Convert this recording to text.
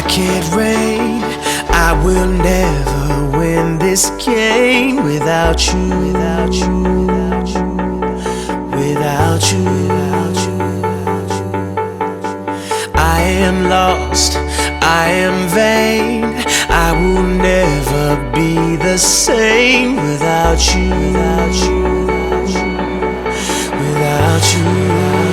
can't rain. I will never win this game without you, without you, without you, without you, without you. I am lost, I am vain. I will never be the same without you, without you, without you, without you.